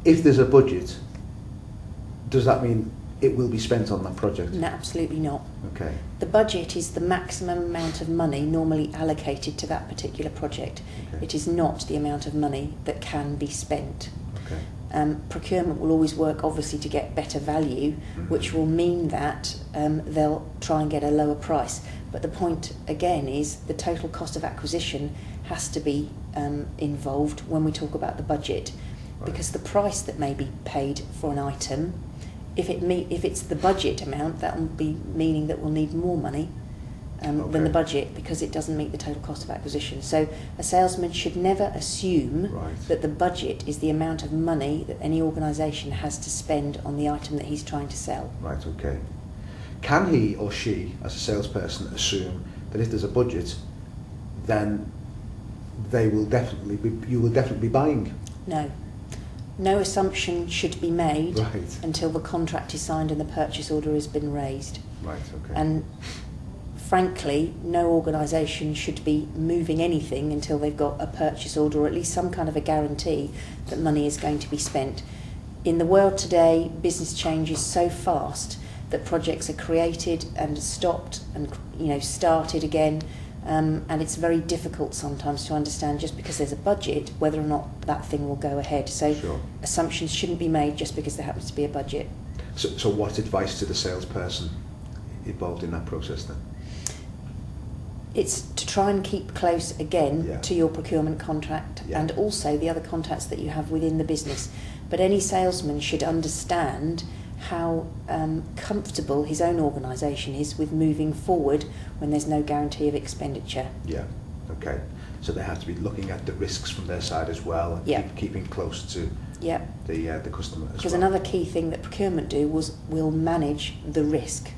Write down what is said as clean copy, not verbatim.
if there's a budget, does that mean it will be spent on that project? No, absolutely not. Okay. The budget is the maximum amount of money normally allocated to that particular project. Okay. It is not the amount of money that can be spent. Okay. Procurement will always work obviously to get better value, which will mean that they'll try and get a lower price. But the point again is the total cost of acquisition has to be involved when we talk about the budget, because the price that may be paid for an item, if it's the budget amount, that will be meaning that we'll need more money than the budget, because it doesn't meet the total cost of acquisition. So a salesman should never assume that the budget is the amount of money that any organisation has to spend on the item that he's trying to sell. Right, okay. Can he or she, as a salesperson, assume that if there's a budget, then you will definitely be buying? No. No assumption should be made Right. until the contract is signed and the purchase order has been raised. Right, okay. And frankly, no organisation should be moving anything until they've got a purchase order, or at least some kind of a guarantee that money is going to be spent. In the world today, business changes so fast that projects are created and stopped and started again, and it's very difficult sometimes to understand, just because there's a budget, whether or not that thing will go ahead. So assumptions shouldn't be made just because there happens to be a budget. So what advice to the salesperson involved in that process then? It's to try and keep close again to your procurement contract and also the other contracts that you have within the business. But any salesman should understand how comfortable his own organisation is with moving forward when there's no guarantee of expenditure. Yeah, okay. So they have to be looking at the risks from their side as well, and keeping close to the customer as well. Because another key thing that procurement will manage the risk.